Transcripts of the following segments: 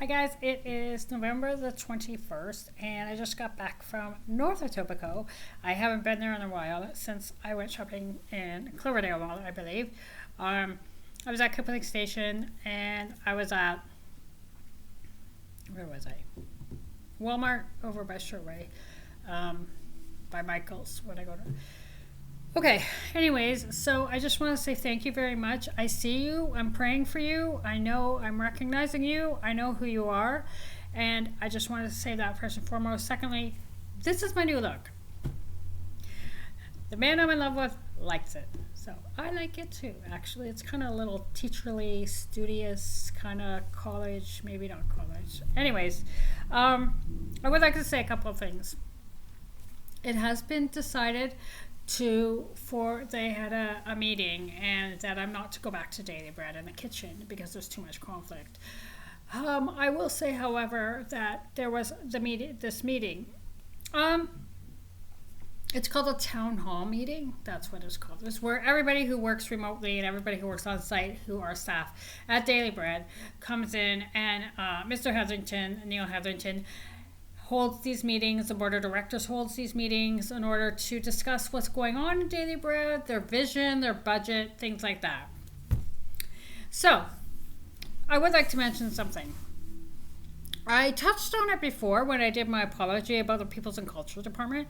Hi guys, it is November the 21st and I just got back from North Etobicoke. I haven't been there in a while since I went shopping in Cloverdale Mall, I believe. I was at Kipling Station and I was at, where was I? Walmart over by Sherway, by Michael's when I go to. Okay, anyways, so I just want to say thank you very much. I see you. I'm praying for you. I know I'm recognizing you. I know who you are. And I just wanted to say that first and foremost. Secondly, this is my new look. The man I'm in love with likes it. So I like it too, actually. It's kind of a little teacherly, studious, kind of college, maybe not college. Anyways, I would like to say a couple of things. It has been decided they had a meeting and that I'm not to go back to Daily Bread in the kitchen because there's too much conflict. I will say, however, that there was this meeting. It's called a town hall meeting. That's what it's called. It's where everybody who works remotely and everybody who works on site who are staff at Daily Bread comes in, and Mr. Hetherington, Neil Hetherington, holds these meetings. The board of directors holds these meetings in order to discuss what's going on in Daily Bread, their vision, their budget, things like that. So, I would like to mention something. I touched on it before when I did my apology about the People's and Culture Department.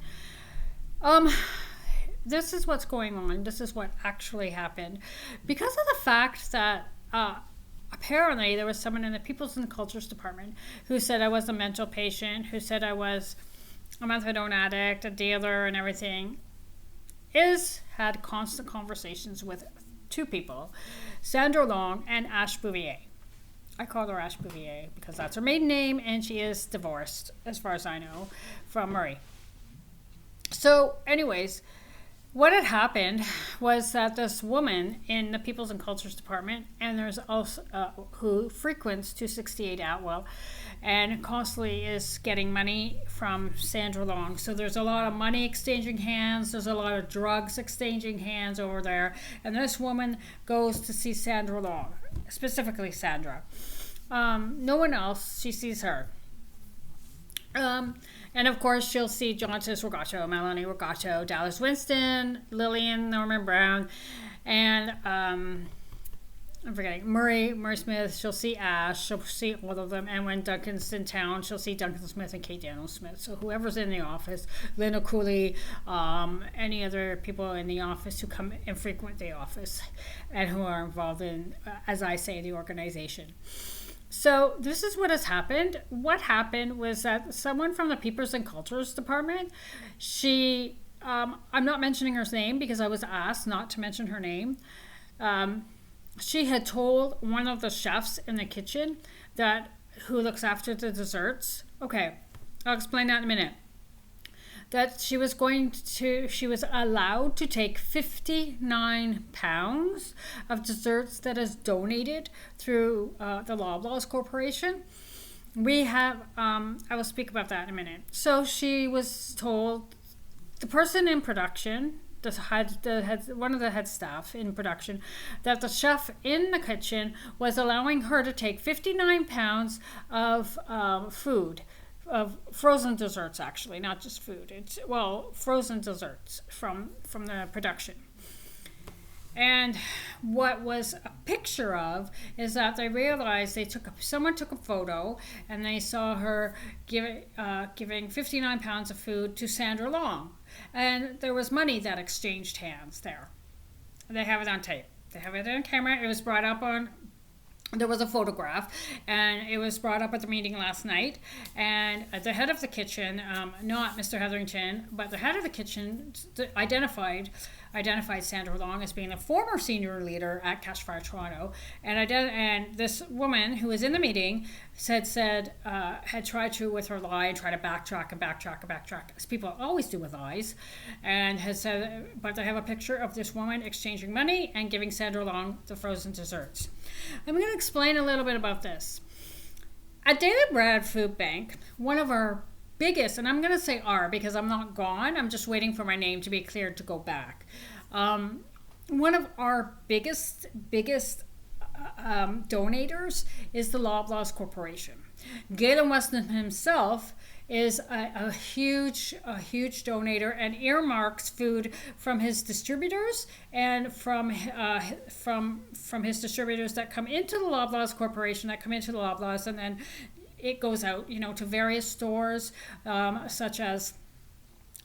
This is what's going on. This is what actually happened. Because of the fact that apparently there was someone in the People's and Cultures Department who said I was a mental patient, who said I was a methadone addict, a dealer, and everything. Had constant conversations with two people, Sandra Long and Ash Bouvier. I call her Ash Bouvier because that's her maiden name, and she is divorced, as far as I know, from Murray. So, anyways, what had happened was that this woman in the People's and Cultures Department, and there's also who frequents 268 Atwell and constantly is getting money from Sandra Long. So there's a lot of money exchanging hands, there's a lot of drugs exchanging hands over there, and this woman goes to see Sandra Long, specifically Sandra. No one else, she sees her. And of course, she'll see Jonathan Rogato, Melanie Rogato, Dallas Winston, Lillian Norman Brown, and I'm forgetting Murray Smith. She'll see Ash. She'll see all of them. And when Duncan's in town, she'll see Duncan Smith and Kate Daniel Smith. So whoever's in the office, Linda Cooley, any other people in the office who come and frequent the office and who are involved in, as I say, the organization. So this is what has happened. What happened was that someone from the People's and Cultures Department, I'm not mentioning her name because I was asked not to mention her name. She had told one of the chefs in the kitchen who looks after the desserts. Okay, I'll explain that in a minute. That she was allowed to take 59 pounds of desserts that is donated through the Loblaws Corporation. I will speak about that in a minute. So she was told, the person in production, one of the head staff in production, that the chef in the kitchen was allowing her to take 59 pounds of food, of frozen desserts, actually, not just food. Frozen desserts from the production. And what was a picture of is that they realized someone took a photo and they saw her giving 59 pounds of food to Sandra Long, and there was money that exchanged hands there. They have it on tape. They have it on camera. It was brought up on. There was a photograph, and it was brought up at the meeting last night. And the head of the kitchen, not Mr. Hetherington, but the head of the kitchen identified Sandra Long as being a former senior leader at Cash Fire Toronto. And this woman who was in the meeting had tried to, with her lie, and try to backtrack, as people always do with lies, and has said, but they have a picture of this woman exchanging money and giving Sandra Long the frozen desserts. I'm going to explain a little bit about this. At Daily Bread Food Bank, one of our biggest, and I'm going to say our because I'm not gone, I'm just waiting for my name to be cleared to go back. One of our biggest donators is the Loblaws Corporation. Galen Weston himself is a huge donator and earmarks food from his distributors and from his distributors that come into the Loblaws Corporation, that come into the Loblaws, and then it goes out, to various stores, such as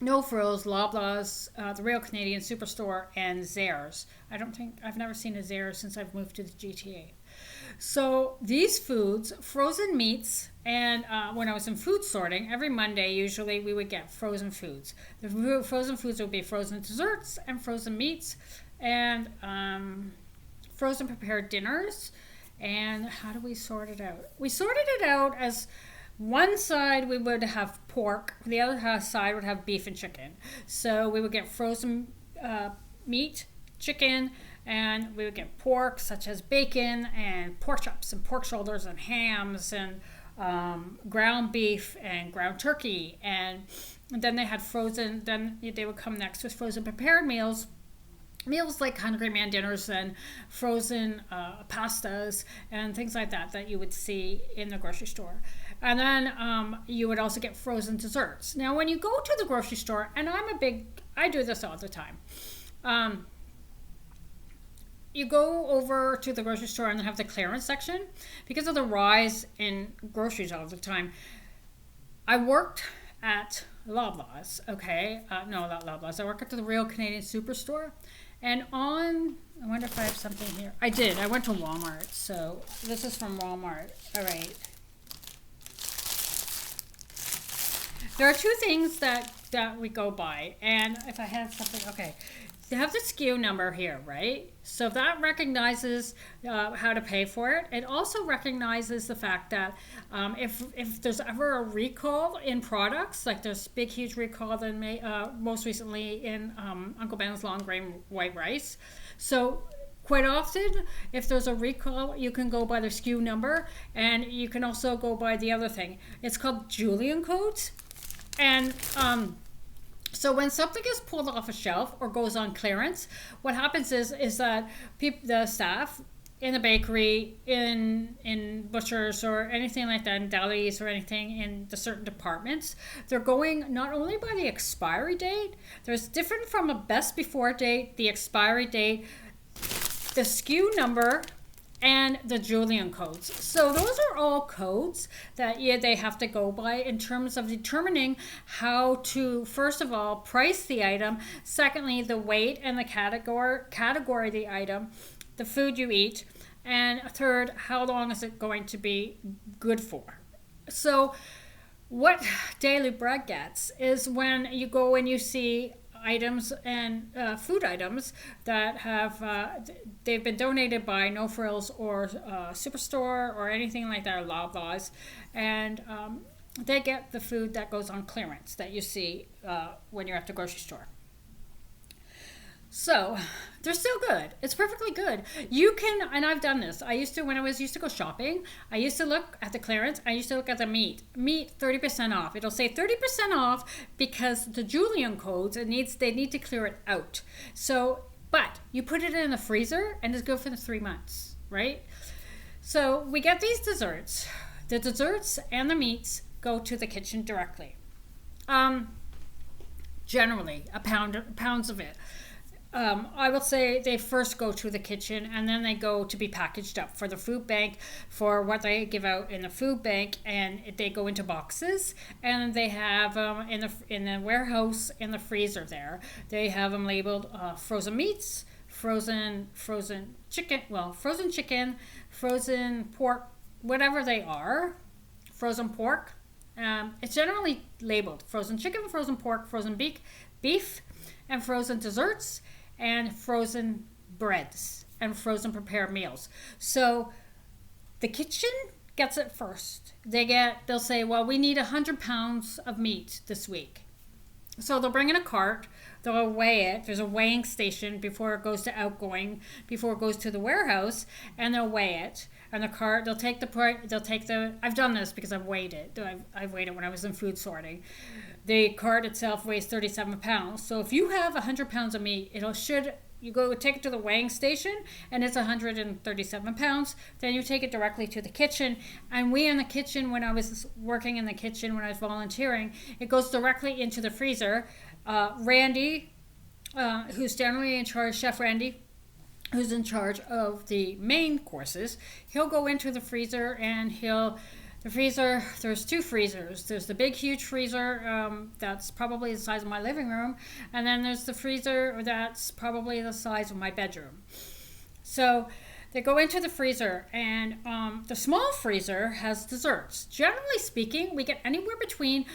No Frills, Loblaws, the Real Canadian Superstore, and Zehrs. I've never seen a Zehrs since I've moved to the GTA. So these foods, frozen meats, and when I was in food sorting, every Monday usually we would get frozen foods. The frozen foods would be frozen desserts and frozen meats and frozen prepared dinners. And how do we sort it out? We sorted it out as one side we would have pork, the other side would have beef and chicken. So we would get frozen meat, chicken, and we would get pork such as bacon and pork chops and pork shoulders and hams and ground beef and ground turkey. And then they had frozen, then they would come next with frozen prepared meals like Hungry Man dinners and frozen pastas and things like that you would see in the grocery store. And then you would also get frozen desserts. Now, when you go to the grocery store, and I do this all the time, you go over to the grocery store and they have the clearance section. Because of the rise in groceries all the time, I worked at Loblaws, okay? No, not Loblaws. I worked at the Real Canadian Superstore. And I wonder if I have something here. I did. I went to Walmart. So this is from Walmart. All right. There are two things that we go by. And if I have something, okay. They have the SKU number here, right? So that recognizes how to pay for it. It also recognizes the fact that if there's ever a recall in products, like there's big, huge recall most recently in Uncle Ben's long grain white rice. So quite often, if there's a recall, you can go by the SKU number, and you can also go by the other thing. It's called Julian codes. And so when something is pulled off a shelf or goes on clearance, what happens is that the staff in the bakery, in butchers or anything like that, in delis or anything in the certain departments, they're going not only by the expiry date, there's different from a best before date, the expiry date, the SKU number, and the Julian codes. So those are all codes that they have to go by in terms of determining how to, first of all, price the item. Secondly, the weight and the category of the item, the food you eat. And third, how long is it going to be good for? So what Daily Bread gets is when you go and you see items and food items that have they've been donated by No Frills or Superstore or anything like that, or Loblaws, and they get the food that goes on clearance that you see when you're at the grocery store. So they're still good. It's perfectly good. You can, and I've done this. When I used to go shopping, I used to look at the clearance. I used to look at the meat 30% off. It'll say 30% off because the Julian codes, they need to clear it out. So, but you put it in the freezer and it's good for the 3 months, right? So we get these desserts. The desserts and the meats go to the kitchen directly. Generally, pounds of it. I would say they first go to the kitchen and then they go to be packaged up for the food bank for what they give out in the food bank, and they go into boxes and they have in the warehouse in the freezer there. They have them labeled frozen meats, frozen chicken, frozen pork, whatever they are, frozen pork. It's generally labeled frozen chicken, frozen pork, frozen beef, and frozen desserts, and frozen breads, and frozen prepared meals. So the kitchen gets it first. They'll say, well, we need 100 pounds of meat this week. So they'll bring in a cart, they'll weigh it. There's a weighing station before it goes to the warehouse, and they'll weigh it. And the cart, I've done this because I've weighed it. I've weighed it when I was in food sorting. The cart itself weighs 37 pounds. So if you have 100 pounds of meat, it should you go take it to the weighing station and it's 137 pounds. Then you take it directly to the kitchen. And we in the kitchen, when I was working in the kitchen, when I was volunteering, it goes directly into the freezer. Randy, who's generally in charge, Chef Randy, who's in charge of the main courses, he'll go into the freezer and the freezer, there's two freezers. There's the big, huge freezer that's probably the size of my living room, and then there's the freezer that's probably the size of my bedroom. So they go into the freezer, and the small freezer has desserts. Generally speaking, we get anywhere between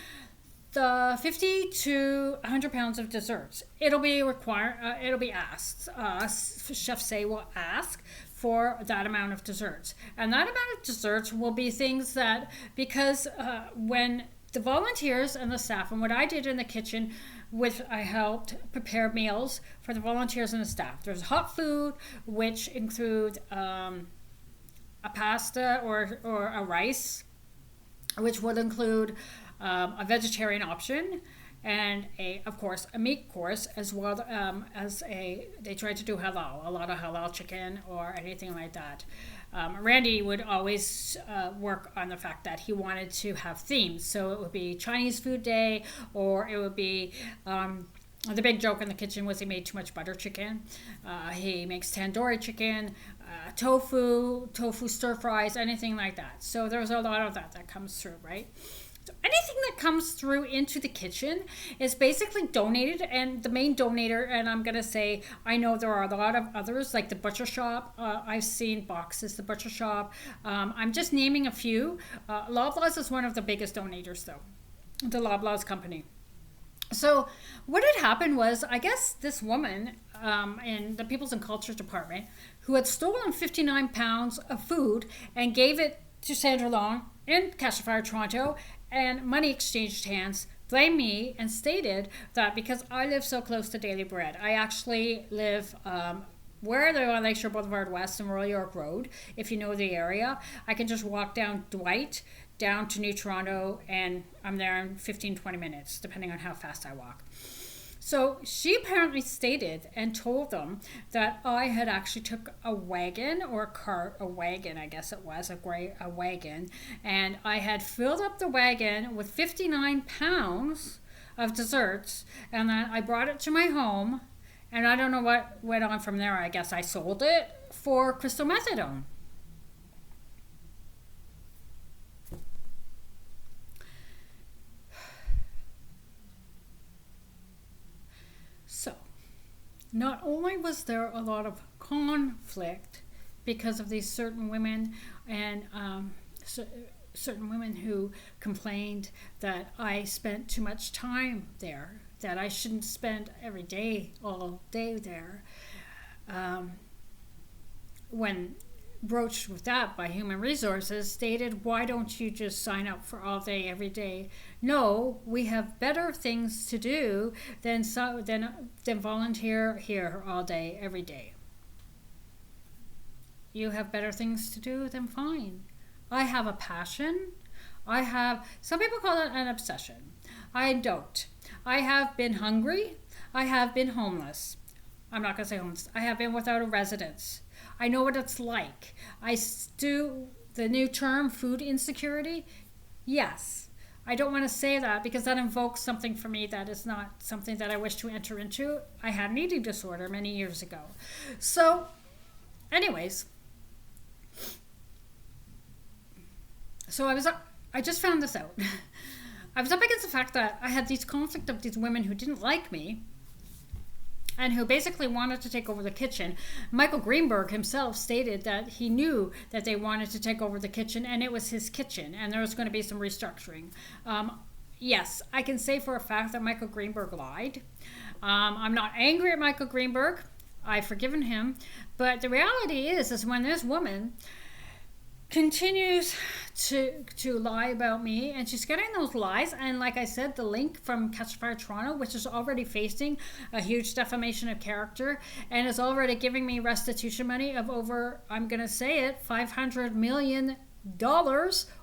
the 50 to 100 pounds of desserts. It'll be asked. Chef Say will ask for that amount of desserts. And that amount of desserts will be things that, because when the volunteers and the staff, and what I did in the kitchen, I helped prepare meals for the volunteers and the staff. There's hot food, which include a pasta or a rice, which would include a vegetarian option, and of course a meat course, as well as they try to do halal, a lot of halal chicken or anything like that. Randy would always work on the fact that he wanted to have themes, so it would be Chinese food day, or it would be the big joke in the kitchen was he made too much butter chicken. He makes tandoori chicken, tofu stir fries, anything like that. So there's a lot of that comes through, right? So anything that comes through into the kitchen is basically donated, and the main donator, and I'm going to say, I know there are a lot of others, like the butcher shop. I've seen boxes, the butcher shop. I'm just naming a few. Loblaws is one of the biggest donators, though, the Loblaws company. So what had happened was, I guess this woman in the People's and Culture Department, who had stolen 59 pounds of food and gave it to Sandra Long in Catch Fire Toronto, and money exchanged hands, blamed me and stated that because I live so close to Daily Bread, I actually live where they're on Lakeshore Boulevard West and Royal York Road. If you know the area, I can just walk down Dwight down to New Toronto, and I'm there in 15-20 minutes, depending on how fast I walk. So she apparently stated and told them that I had actually took a wagon or a cart, a wagon, I guess it was, a wagon, and I had filled up the wagon with 59 pounds of desserts, and then I brought it to my home, and I don't know what went on from there. I guess I sold it for crystal methadone. So, not only was there a lot of conflict because of these certain women and certain women who complained that I spent too much time there, that I shouldn't spend all day there. When broached with that by Human Resources, stated, why don't you just sign up for all day, every day? No, we have better things to do than volunteer here all day, every day. You have better things to do, then fine. I have a passion. Some people call it an obsession. I don't. I have been hungry. I have been homeless. I'm not going to say homeless. I have been without a residence. I know what it's like. The new term, food insecurity. Yes. I don't want to say that because that invokes something for me that is not something that I wish to enter into. I had an eating disorder many years ago. So, anyways. So I just found this out. I was up against the fact that I had these conflict of these women who didn't like me and who basically wanted to take over the kitchen. Michael Greenberg himself stated that he knew that they wanted to take over the kitchen, and it was his kitchen, and there was going to be some restructuring. Yes, I can say for a fact that Michael Greenberg lied. I'm not angry at Michael Greenberg. I've forgiven him. But the reality is when this woman continues to lie about me, and she's getting those lies, and like I said, the link from Catch Fire Toronto, which is already facing a huge defamation of character and is already giving me restitution money of over, I'm gonna say it, $500 million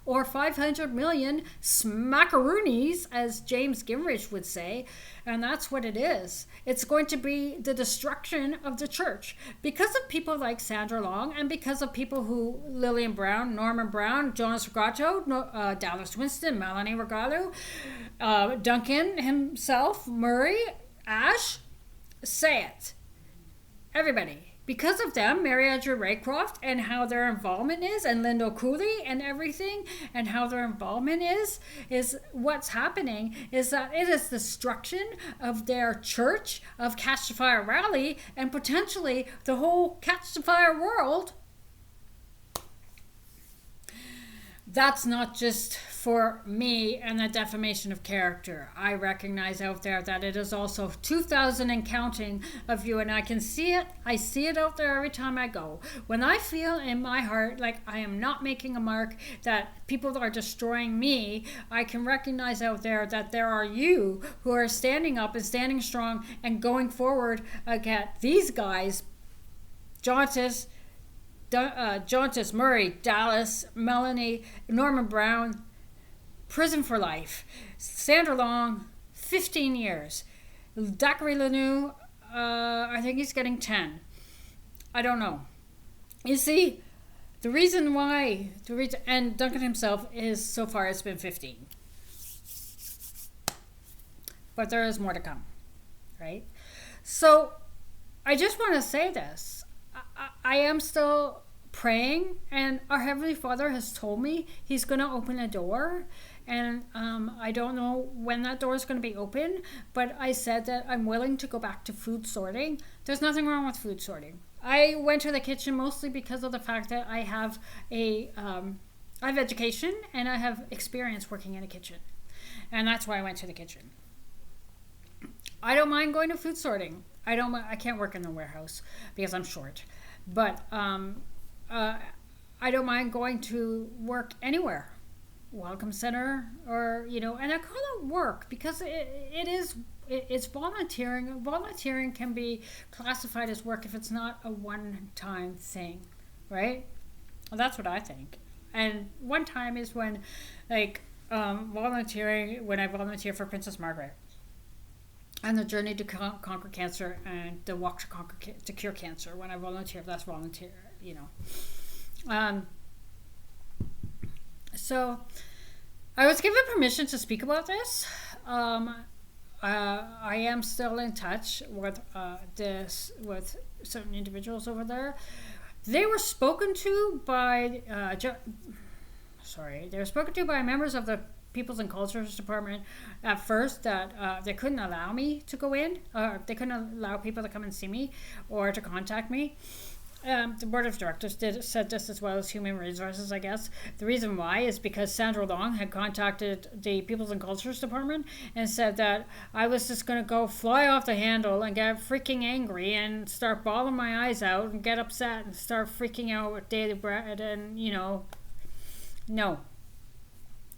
or 500 million smackaroonies, as James Gingrich would say. And that's what it is. It's going to be the destruction of the church because of people like Sandra Long and because of people who Lillian Brown, Norman Brown, Jonas Regato, Dallas Winston, Melanie Regato, Duncan himself, Murray, Ash, say it. Everybody. Because of them, Mary Andrew Raycroft and how their involvement is, and Lyndall Cooley and everything, and how their involvement is what's happening is that it is destruction of their church, of Catch the Fire Rally, and potentially the whole Catch the Fire world. That's not just for me and the defamation of character. I recognize out there that it is also 2,000 and counting of you, and I can see it. I see it out there every time I go. When I feel in my heart like I am not making a mark, that people are destroying me, I can recognize out there that there are you who are standing up and standing strong and going forward against these guys, Jauntis, Murray, Dallas, Melanie, Norman Brown, prison for life. Sandra Long, 15 years. Zachary Lanoux, I think he's getting 10. I don't know. You see, the reason why, and Duncan himself is, so far it's been 15. But there is more to come, right? So, I just want to say this. I am still praying, and our Heavenly Father has told me He's going to open a door, and I don't know when that door is going to be open, but I said that I'm willing to go back to food sorting. There's nothing wrong with food sorting. I went to the kitchen mostly because of the fact that I have I have education and I have experience working in a kitchen, and that's why I went to the kitchen. I don't mind going to food sorting. I can't work in the warehouse because I'm short, but I don't mind going to work anywhere, welcome center, or and I call it work because it's volunteering. Volunteering can be classified as work if it's not a one-time thing, right? Well, that's what I think. And one time is when, volunteering, when I volunteer for Princess Margaret. And the journey to conquer cancer and the walk to cure cancer. When I volunteer, that's volunteer, So I was given permission to speak about this. I am still in touch with with certain individuals over there. They were spoken to by members of the Peoples and Cultures Department at first that they couldn't allow me to go in. They couldn't allow people to come and see me or to contact me. The board of directors said this, as well as human resources, I guess. The reason why is because Sandra Long had contacted the Peoples and Cultures Department and said that I was just going to go fly off the handle and get freaking angry and start bawling my eyes out and get upset and start freaking out with daily bread and, no.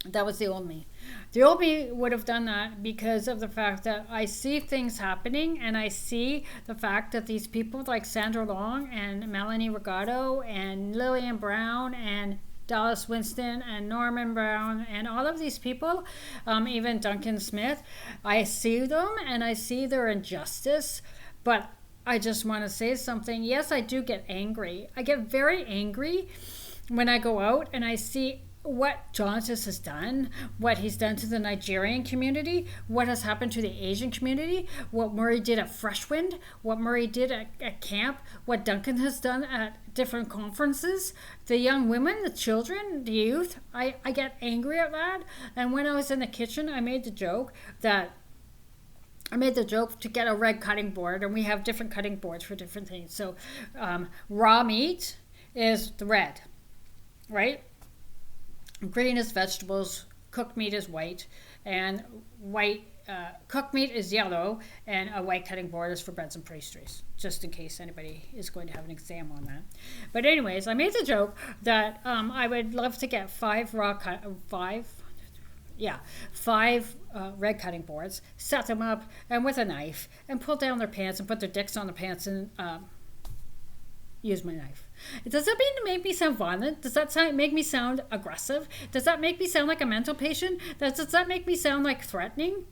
That was the old me. The old me would have done that because of the fact that I see things happening, and I see the fact that these people like Sandra Long and Melanie Regato and Lillian Brown and Dallas Winston and Norman Brown and all of these people, even Duncan Smith, I see them and I see their injustice, but I just want to say something. Yes, I do get angry. I get very angry when I go out and I see what Jonathan has done, what he's done to the Nigerian community, what has happened to the Asian community, what Murray did at Freshwind, what Murray did at camp, what Duncan has done at different conferences, the young women, the children, the youth. I get angry at that. And when I was in the kitchen, I made the joke to get a red cutting board, and we have different cutting boards for different things. So raw meat is the red, right? Green is vegetables, cooked meat is white, and cooked meat is yellow, and a white cutting board is for breads and pastries, just in case anybody is going to have an exam on that. But anyways, I made the joke that I would love to get five red cutting boards, set them up, and with a knife, and pull down their pants and put their dicks on the pants and use my knife. Does that mean to make me sound violent? Does that make me sound aggressive? Does that make me sound like a mental patient? Does that make me sound like threatening?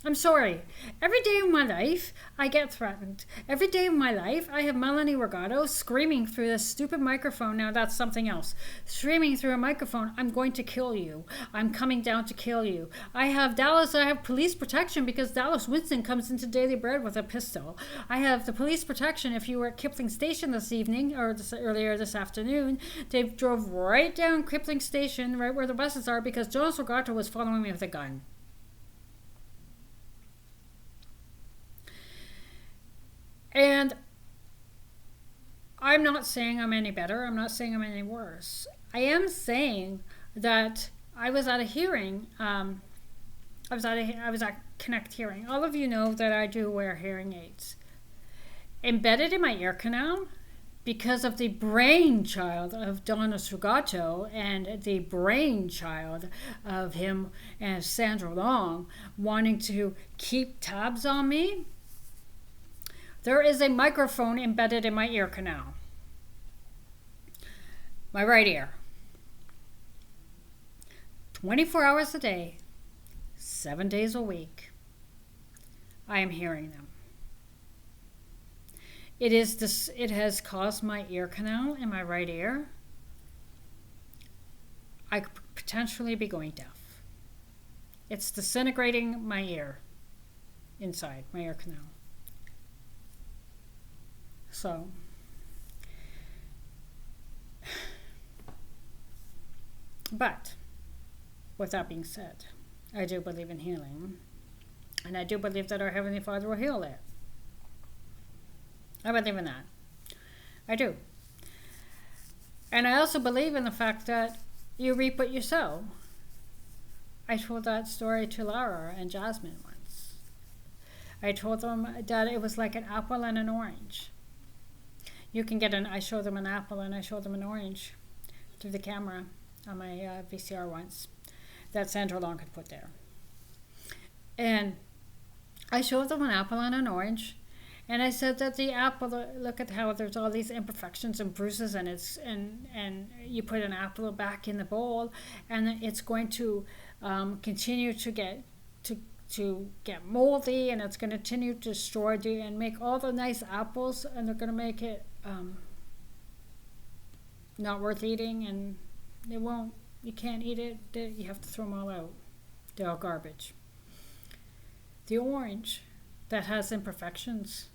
I'm sorry. Every day of my life, I get threatened. Every day of my life, I have Melanie Regato screaming through this stupid microphone. Now that's something else. Screaming through a microphone, I'm going to kill you. I'm coming down to kill you. I have police protection because Dallas Winston comes into Daily Bread with a pistol. I have the police protection if you were at Kipling Station this evening, or earlier this afternoon. They drove right down Kipling Station, right where the buses are, because Jonas Regato was following me with a gun. And I'm not saying I'm any better. I'm not saying I'm any worse. I am saying that I was at a hearing. I was at Connect Hearing. All of you know that I do wear hearing aids. Embedded in my ear canal, because of the brainchild of Jonas Regato and the brainchild of him and Sandra Long wanting to keep tabs on me, there is a microphone embedded in my ear canal. My right ear. 24 hours a day, 7 days a week, I am hearing them. It has caused my ear canal in my right ear. I could potentially be going deaf. It's disintegrating my ear inside my ear canal. So, but with that being said, I do believe in healing, and I do believe that our Heavenly Father will heal it. I believe in that. I do. And I also believe in the fact that you reap what you sow. I told that story to Laura and Jasmine once. I told them that it was like an apple and an orange. You can I showed them an apple and I showed them an orange through the camera on my VCR once that Sandra Long had put there. And I showed them an apple and an orange, and I said that the apple, look at how there's all these imperfections and bruises, and and you put an apple back in the bowl, and it's going to continue to get moldy, and it's going to continue to destroy and make all the nice apples, and they're going to make it not worth eating, and you can't eat it. You have to throw them all out. They're all garbage. The orange that has imperfections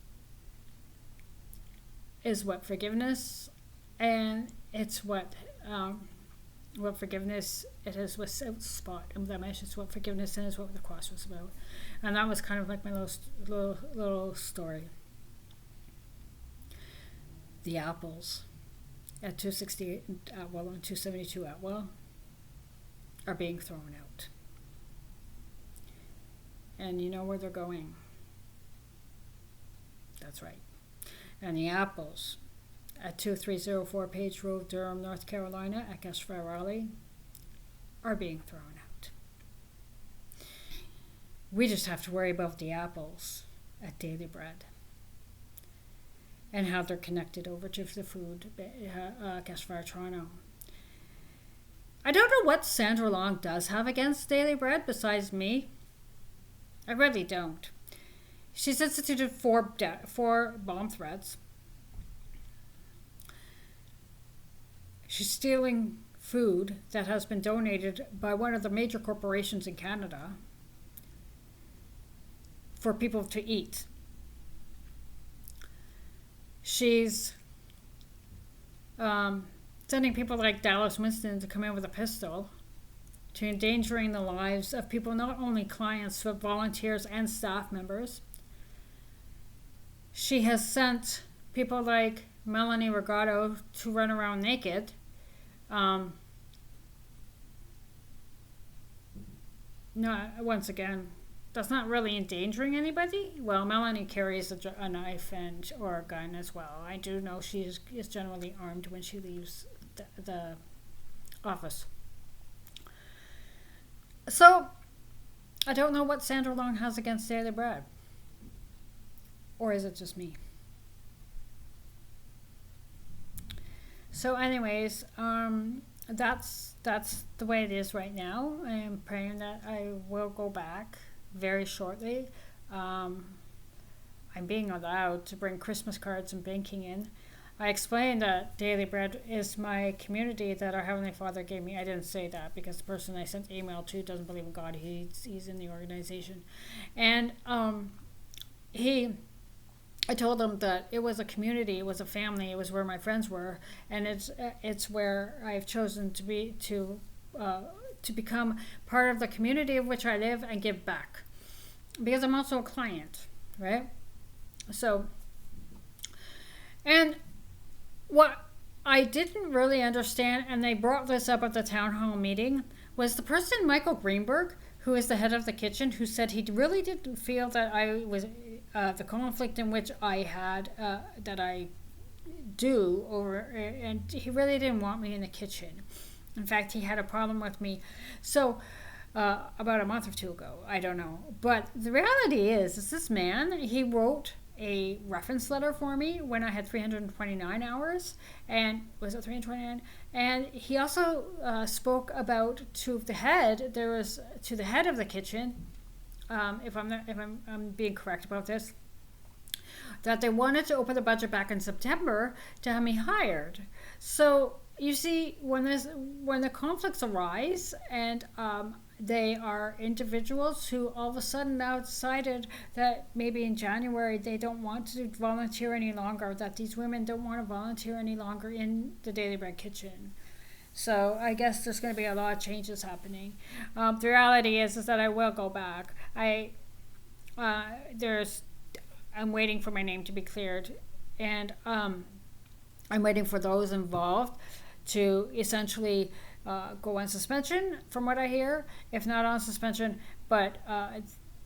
is what forgiveness, and it's what forgiveness it is without spot. And that mentions what forgiveness is, what the cross was about. And that was kind of like my little story. The apples at 268 Atwell and 272 Atwell are being thrown out. And you know where they're going. That's right. And the apples at 2304 Page Road, Durham, North Carolina, at Geshfar Raleigh, are being thrown out. We just have to worry about the apples at Daily Bread and how they're connected over to the food, Geshfar Toronto. I don't know what Sandra Long does have against Daily Bread besides me. I really don't. She's instituted four bomb threats. She's stealing food that has been donated by one of the major corporations in Canada for people to eat. She's sending people like Dallas Winston to come in with a pistol, to endangering the lives of people, not only clients, but volunteers and staff members. She has sent people like Melanie Regato to run around naked. No, once again, that's not really endangering anybody. Well, Melanie carries a knife or a gun as well. I do know she is generally armed when she leaves the office. So, I don't know what Sandra Long has against Daily Bread. Or is it just me? So, anyways, that's the way it is right now. I am praying that I will go back very shortly. Um, I'm being allowed to bring Christmas cards and banking in. I explained that Daily Bread is my community that our Heavenly Father gave me. I didn't say that because the person I sent the email to doesn't believe in God. He's in the organization, and I told him that it was a community, it was a family, it was where my friends were, and it's where I've chosen to become part of the community of which I live and give back, because I'm also a client, right? So, and what I didn't really understand, and they brought this up at the town hall meeting, was the person, Michael Greenberg, who is the head of the kitchen, who said he really didn't feel that I was the conflict in which I had that I do over, and he really didn't want me in the kitchen. In fact, he had a problem with me. So about a month or two ago, I don't know. But the reality is this man, he wrote a reference letter for me when I had 329 hours, and was it 329? And he also spoke about to the head. There was to the head of the kitchen. If I'm being correct about this, that they wanted to open the budget back in September to have me hired. So you see, when the conflicts arise, and they are individuals who all of a sudden now decided that maybe in January they don't want to volunteer any longer, that these women don't want to volunteer any longer in the Daily Bread kitchen. So I guess there's going to be a lot of changes happening. The reality is that I will go back. I'm waiting for my name to be cleared, and I'm waiting for those involved to essentially go on suspension, from what I hear. If not on suspension, but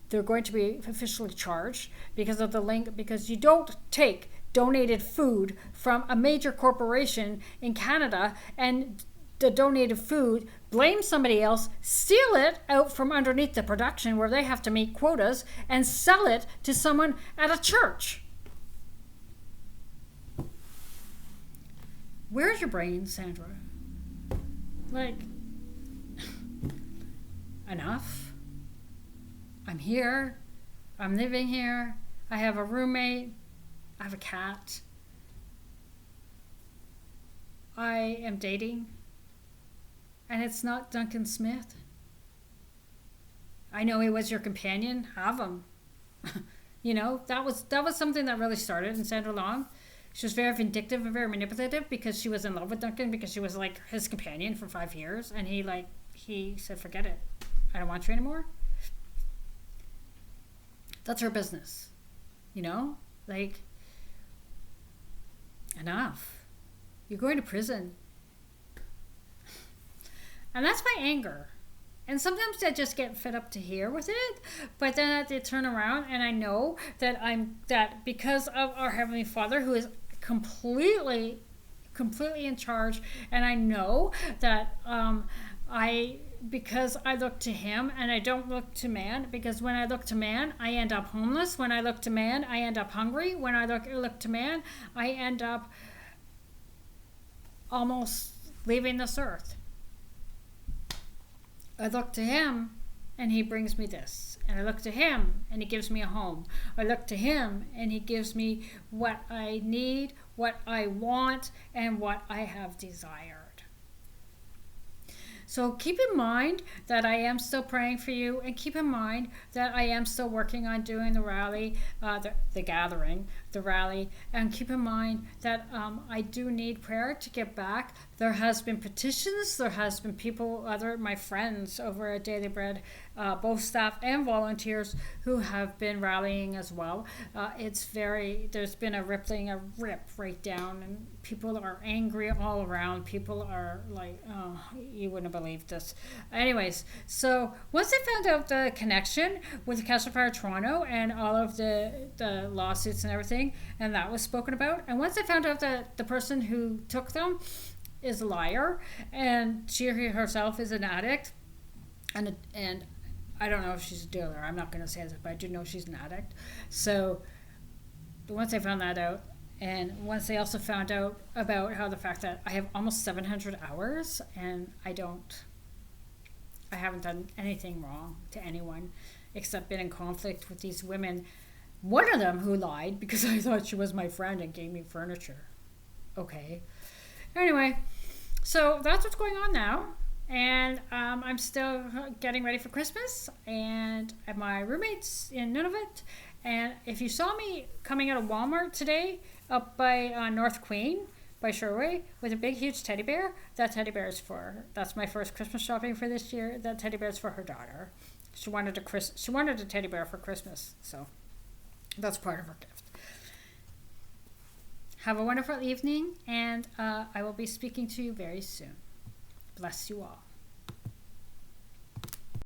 they're going to be officially charged because of the link. Because you don't take donated food from a major corporation in Canada and the donated food, blame somebody else, steal it out from underneath the production where they have to meet quotas, and sell it to someone at a church. Where's your brain, Sandra? Like, enough. I'm here. I'm living here. I have a roommate. I have a cat. I am dating. And it's not Duncan Smith. I know he was your companion. Have him. That was something that really started in Sandra Long. She was very vindictive and very manipulative because she was in love with Duncan, because she was like his companion for 5 years, and he said, forget it. I don't want you anymore. That's her business. Like, enough. You're going to prison. And that's my anger. And sometimes I just get fed up to here with it, but then I turn around and I know that because of our Heavenly Father, who is completely in charge, and I know that because I look to Him and I don't look to man, because when I look to man, I end up homeless. When I look to man, I end up hungry. When I look to man, I end up almost leaving this earth. I look to Him and He brings me this. And I look to Him and He gives me a home. I look to Him and He gives me what I need, what I want, and what I have desired. So keep in mind that I am still praying for you, and keep in mind that I am still working on doing the rally, the gathering, the rally, and keep in mind that I do need prayer to get back. There has been petitions, there has been people, my friends over at Daily Bread, both staff and volunteers, who have been rallying as well. There's been a rip right down, and people are angry all around. People are like, oh, you wouldn't believe this. Anyways, so once I found out the connection with Castle Fire Toronto and all of the lawsuits and everything, and that was spoken about, and once I found out that the person who took them is a liar, and she herself is an addict, and I don't know if she's a dealer. I'm not going to say this, but I do know she's an addict. So once I found that out, And once they also found out about how the fact that I have almost 700 hours and I haven't done anything wrong to anyone except been in conflict with these women. One of them who lied because I thought she was my friend and gave me furniture. Okay. Anyway, so that's what's going on now. And I'm still getting ready for Christmas. And my roommate's in Nunavut. And if you saw me coming out of Walmart today up by North Queen, by Sherway, with a big, huge teddy bear, that teddy bear is for her. That's my first Christmas shopping for this year. That teddy bear is for her daughter. She wanted a teddy bear for Christmas. So that's part of her gift. Have a wonderful evening, and I will be speaking to you very soon. Bless you all.